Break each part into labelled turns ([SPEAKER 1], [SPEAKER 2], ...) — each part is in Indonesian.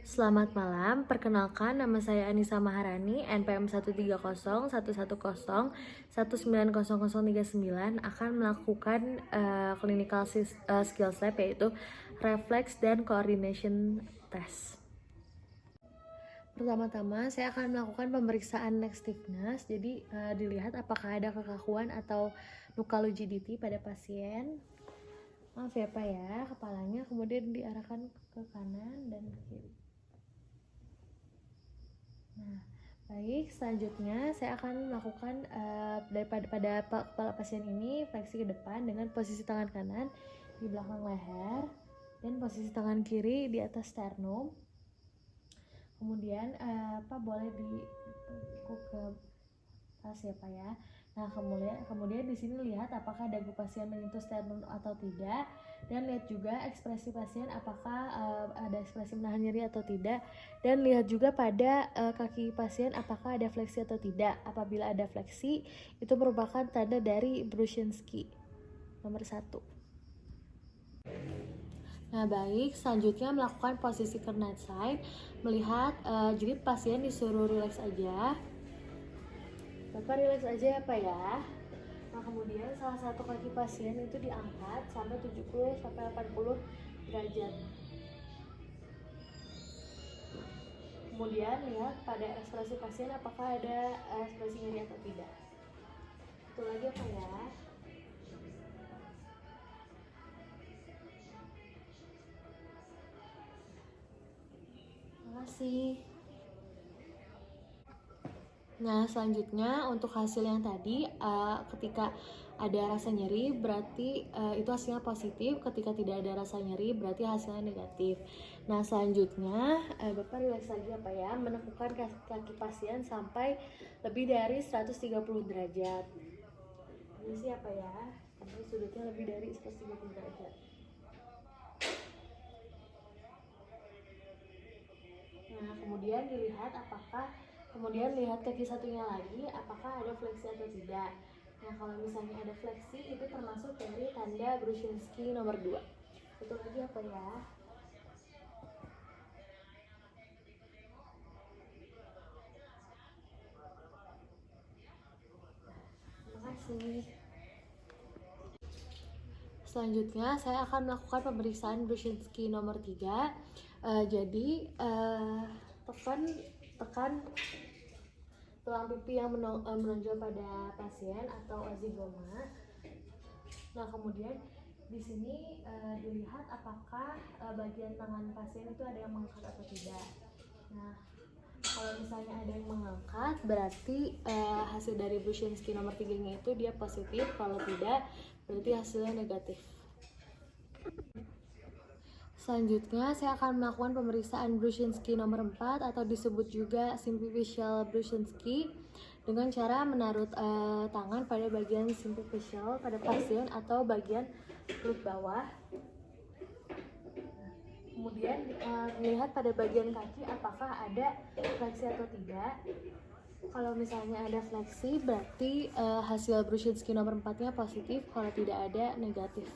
[SPEAKER 1] Selamat malam, perkenalkan nama saya Anissa Maharani, NPM 130 111 190 19039 akan melakukan clinical skills lab, yaitu reflex dan coordination test. Pertama-tama saya akan melakukan pemeriksaan neck stiffness, jadi dilihat apakah ada kekakuan atau luka rigidity pada pasien. Maaf ya Pak ya, kepalanya kemudian diarahkan ke kanan dan ke kiri. Nah, baik, selanjutnya saya akan melakukan pada kepala pasien ini fleksi ke depan dengan posisi tangan kanan di belakang leher dan posisi tangan kiri di atas sternum. Kemudian Pak boleh ditekuk ke atas ya Pak ya. Nah, kemudian di sini lihat apakah dagu pasien menyentuh sternum atau tidak, dan lihat juga ekspresi pasien apakah ada ekspresi menahan nyeri atau tidak, dan lihat juga pada kaki pasien apakah ada fleksi atau tidak. Apabila ada fleksi, itu merupakan tanda dari Bruschinsky nomor 1. Nah, baik, selanjutnya melakukan posisi Carnot side, melihat jadi pasien disuruh rileks aja. Bapak rileks aja ya Pak ya. Nah, kemudian salah satu kaki pasien itu diangkat sampai 70-80 derajat. Kemudian lihat pada ekspresi pasien apakah ada ekspresi nyeri atau tidak. Itu lagi ya Pak ya. Terima kasih. Nah, selanjutnya untuk hasil yang tadi, ketika ada rasa nyeri berarti itu hasilnya positif, ketika tidak ada rasa nyeri berarti hasilnya negatif. Nah, selanjutnya Bapak rileks lagi apa ya, menekukan kaki pasien sampai lebih dari 130 derajat. Ini sih apa ya, sampai sudutnya lebih dari 130 derajat. Nah, kemudian lihat kaki satunya lagi apakah ada fleksi atau tidak. Nah, kalau misalnya ada fleksi itu termasuk dari tanda Bruschinsky nomor 2. Itu lagi apa ya? Terima kasih. Selanjutnya saya akan melakukan pemeriksaan Bruschinsky nomor 3. Jadi tekan tulang pipi yang menonjol pada pasien atau azigoma. Nah, kemudian di sini dilihat apakah bagian tangan pasien itu ada yang mengangkat atau tidak. Nah, kalau misalnya ada yang mengangkat berarti hasil dari Bruschinsky nomor 3-nya itu dia positif, kalau tidak berarti hasilnya negatif. Selanjutnya saya akan melakukan pemeriksaan Bruschinsky nomor 4 atau disebut juga symphypicial Bruschinsky dengan cara menaruh tangan pada bagian symphypicial pada pasien atau bagian perut bawah. Kemudian melihat pada bagian kaki apakah ada fleksi atau tidak. Kalau misalnya ada fleksi berarti hasil Bruschinsky nomor 4-nya positif, kalau tidak ada negatif.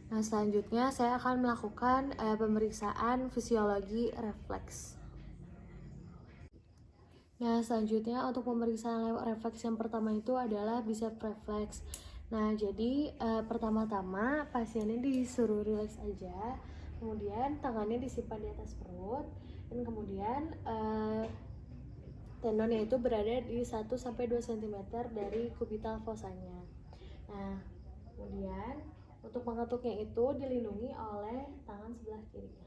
[SPEAKER 1] Nah, selanjutnya saya akan melakukan pemeriksaan fisiologi refleks. Nah, selanjutnya untuk pemeriksaan refleks yang pertama itu adalah bicep reflex. Nah, jadi pertama-tama pasien ini disuruh rileks aja, kemudian tangannya disimpan di atas perut, dan kemudian tendonnya itu berada di 1-2 cm dari kubital fossanya. Nah, kemudian untuk mengetuknya itu dilindungi oleh tangan sebelah kirinya.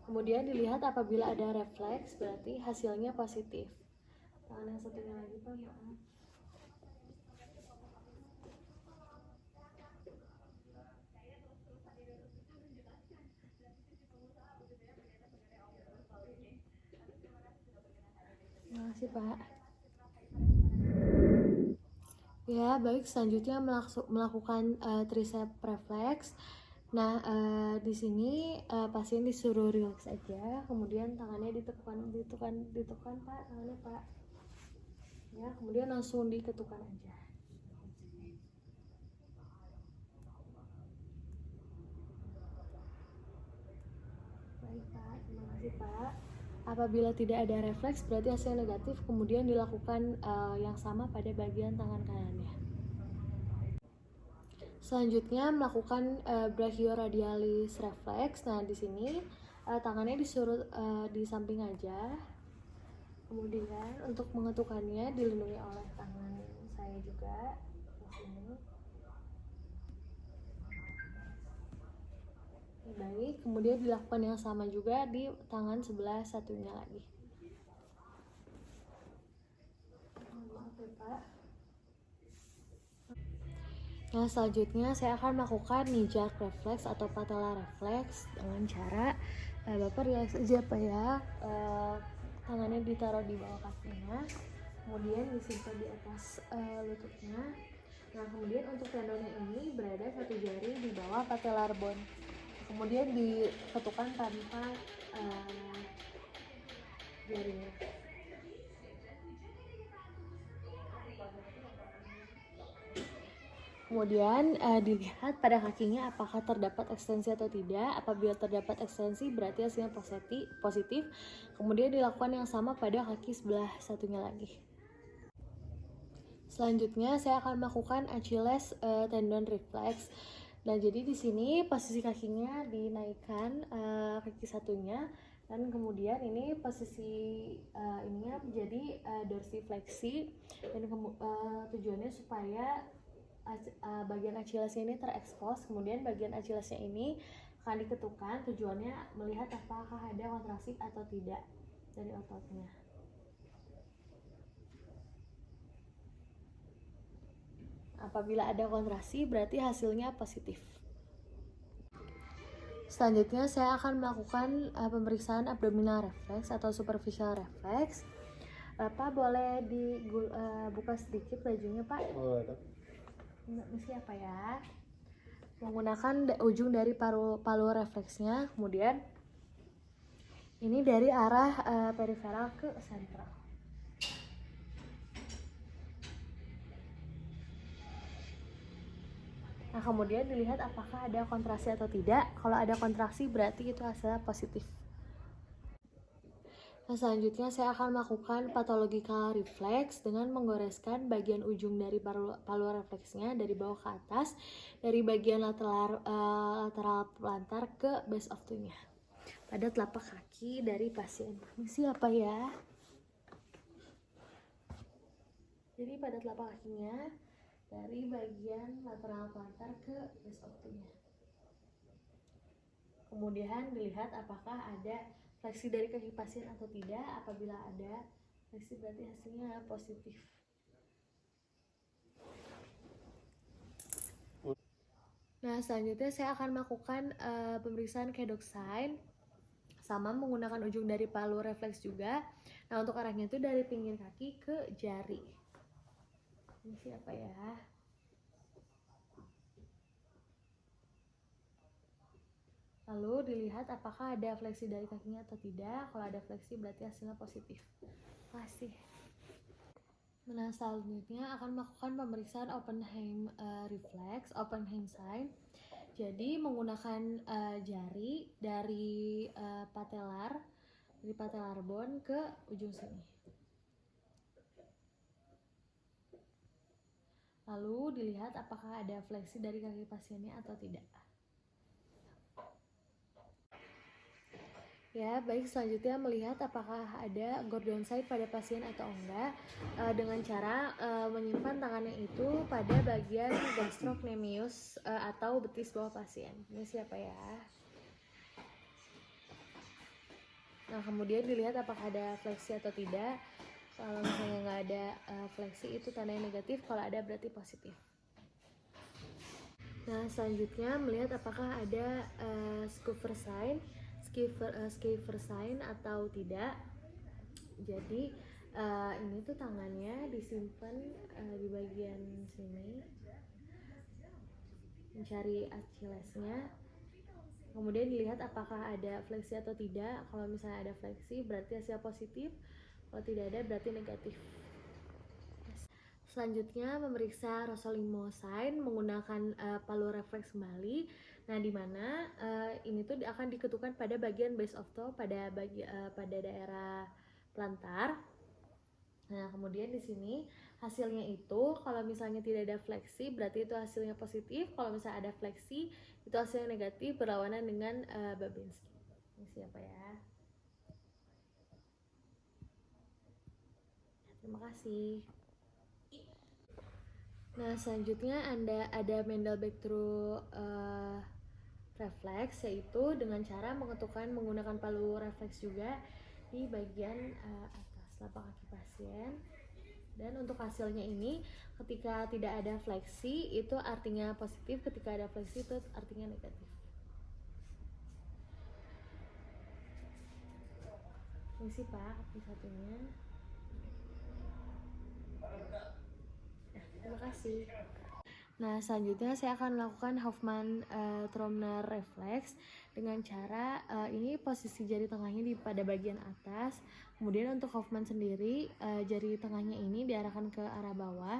[SPEAKER 1] Kemudian dilihat apabila ada refleks berarti hasilnya positif. Tangan yang satunya lagi Pak, maaf. Terima kasih Pak. Ya, baik, selanjutnya melakukan tricep reflex. Nah, di sini pasien disuruh relax aja, kemudian tangannya ditekan Pak, tangannya Pak. Ya, kemudian langsung diketukan aja. Baik Pak, terima kasih Pak. Apabila tidak ada refleks berarti hasil negatif, kemudian dilakukan yang sama pada bagian tangan kanannya. Selanjutnya melakukan brachioradialis reflex. Nah, di sini tangannya disuruh di samping aja. Kemudian untuk mengetukannya dilindungi oleh tangan saya juga di sini. Baik, kemudian dilakukan yang sama juga di tangan sebelah satunya lagi. Maaf ya Pak. Nah, selanjutnya saya akan melakukan knee jerk reflex atau patella reflex dengan cara Bapak relax aja Pak ya. Tangannya ditaruh di bawah kakinya, kemudian disimpan di atas lututnya. Nah, kemudian untuk tendonnya ini berada satu jari di bawah patellar bone. Kemudian diketukan tanpa jarinya. Kemudian dilihat pada kakinya apakah terdapat ekstensi atau tidak. Apabila terdapat ekstensi berarti hasilnya positif. Kemudian dilakukan yang sama pada kaki sebelah satunya lagi. Selanjutnya saya akan melakukan Achilles tendon reflex. Nah, jadi di sini posisi kakinya dinaikkan kaki satunya, dan kemudian ini posisi ininya menjadi dorsifleksi, dan tujuannya supaya bagian Achillesnya ini terekspos. Kemudian bagian Achillesnya ini akan diketukan, tujuannya melihat apakah ada kontraksi atau tidak dari ototnya. Apabila ada kontraksi berarti hasilnya positif. Selanjutnya saya akan melakukan pemeriksaan abdominal reflex atau superficial reflex. Pak boleh dibuka sedikit bajunya Pak? Boleh. Misi apa ya? Menggunakan ujung dari palu refleksnya, kemudian ini dari arah periferal ke sentral. Nah, kemudian dilihat apakah ada kontraksi atau tidak. Kalau ada kontraksi berarti itu hasilnya positif. Nah, selanjutnya saya akan melakukan pathological reflex dengan menggoreskan bagian ujung dari palu refleksnya dari bawah ke atas, dari bagian lateral plantar ke base of toe-nya pada telapak kaki dari pasien. Ini apa ya? Jadi pada telapak kakinya dari bagian lateral plantar ke base of toe-nya. Kemudian dilihat apakah ada fleksi dari kaki pasien atau tidak. Apabila ada fleksi berarti hasilnya positif. Nah, selanjutnya saya akan melakukan pemeriksaan Caddock sign sama menggunakan ujung dari palu reflex juga. Nah, untuk arahnya itu dari pinggir kaki ke jari. Ini siapa ya? Lalu dilihat apakah ada fleksi dari kakinya atau tidak. Kalau ada fleksi berarti hasilnya positif. Kasih. Nah, selanjutnya akan melakukan pemeriksaan Oppenheim reflex, Oppenheim sign. Jadi menggunakan jari dari patellar bone ke ujung sini. Lalu dilihat apakah ada fleksi dari kaki pasiennya atau tidak. Ya, baik, selanjutnya melihat apakah ada Gordon site pada pasien atau enggak dengan cara menyimpan tangannya itu pada bagian gastrocnemius atau betis bawah pasien. Ini siapa ya? Nah, kemudian dilihat apakah ada fleksi atau tidak. Kalau misalnya nggak ada fleksi itu tandanya negatif, kalau ada berarti positif. Nah, selanjutnya melihat apakah ada Schaefer sign atau tidak. Jadi ini tuh tangannya disimpan di bagian sini, mencari Achillesnya. Kemudian dilihat apakah ada fleksi atau tidak. Kalau misalnya ada fleksi berarti hasil positif, kalau tidak ada berarti negatif. Selanjutnya memeriksa rosolimosin menggunakan palu refleks kembali. Nah, di mana ini tuh akan diketukan pada bagian base of toe pada daerah plantar. Nah, kemudian di sini hasilnya itu kalau misalnya tidak ada fleksi berarti itu hasilnya positif. Kalau misalnya ada fleksi itu hasilnya negatif, berlawanan dengan Babinski. Ini siapa ya? Terima kasih. Nah, selanjutnya ada Mendelbeck through refleks, yaitu dengan cara mengetukkan menggunakan palu refleks juga di bagian atas telapak kaki pasien. Dan untuk hasilnya ini, ketika tidak ada fleksi itu artinya positif, ketika ada fleksi itu artinya negatif. Ini sih Pak, satunya. Terima kasih. Nah, selanjutnya saya akan melakukan Hoffmann-Tromner reflex dengan cara ini posisi jari tengahnya pada bagian atas. Kemudian untuk Hoffmann sendiri, jari tengahnya ini diarahkan ke arah bawah.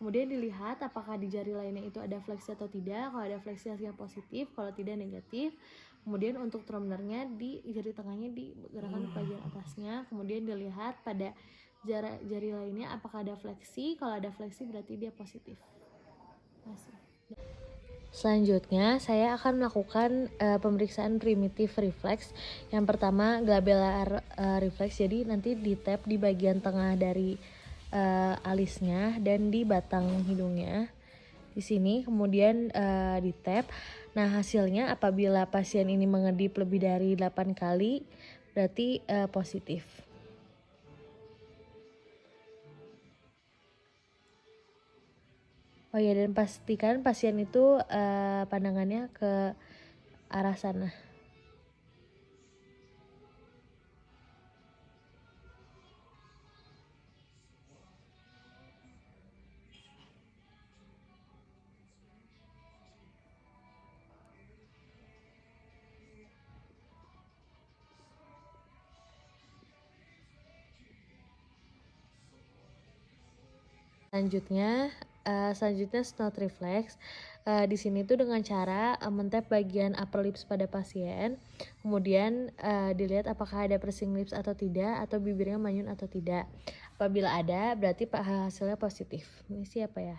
[SPEAKER 1] Kemudian dilihat apakah di jari lainnya itu ada fleksi atau tidak. Kalau ada fleksi hasilnya positif, kalau tidak negatif. Kemudian untuk Tromnernya di jari tengahnya digerakkan ke bagian atasnya. Kemudian dilihat pada jari lainnya apakah ada fleksi. Kalau ada fleksi berarti dia positif. Selanjutnya saya akan melakukan pemeriksaan primitif reflex. Yang pertama glabellar reflex, jadi nanti di tap di bagian tengah dari alisnya dan di batang hidungnya di sini, kemudian di tap. Nah, hasilnya apabila pasien ini mengedip lebih dari 8 kali berarti positif. Oh ya, dan pastikan pasien itu pandangannya ke arah sana. Selanjutnya snort reflex. Di sini tuh dengan cara mentap bagian upper lips pada pasien, kemudian dilihat apakah ada pursing lips atau tidak, atau bibirnya manyun atau tidak. Apabila ada, berarti hasilnya positif. Ini siapa ya?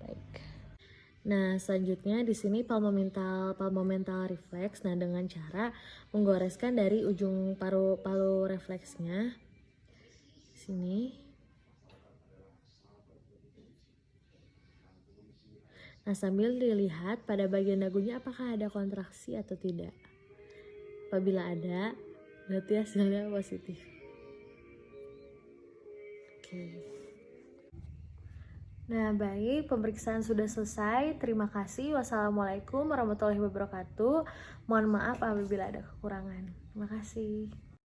[SPEAKER 1] Baik. Nah, selanjutnya di sini palmomental reflex. Nah, dengan cara menggoreskan dari ujung palu refleksnya sini. Nah, sambil dilihat pada bagian dagunya apakah ada kontraksi atau tidak. Apabila ada, berarti hasilnya positif. Oke. Nah, baik, pemeriksaan sudah selesai. Terima kasih. Wassalamualaikum warahmatullahi wabarakatuh. Mohon maaf apabila ada kekurangan. Terima kasih.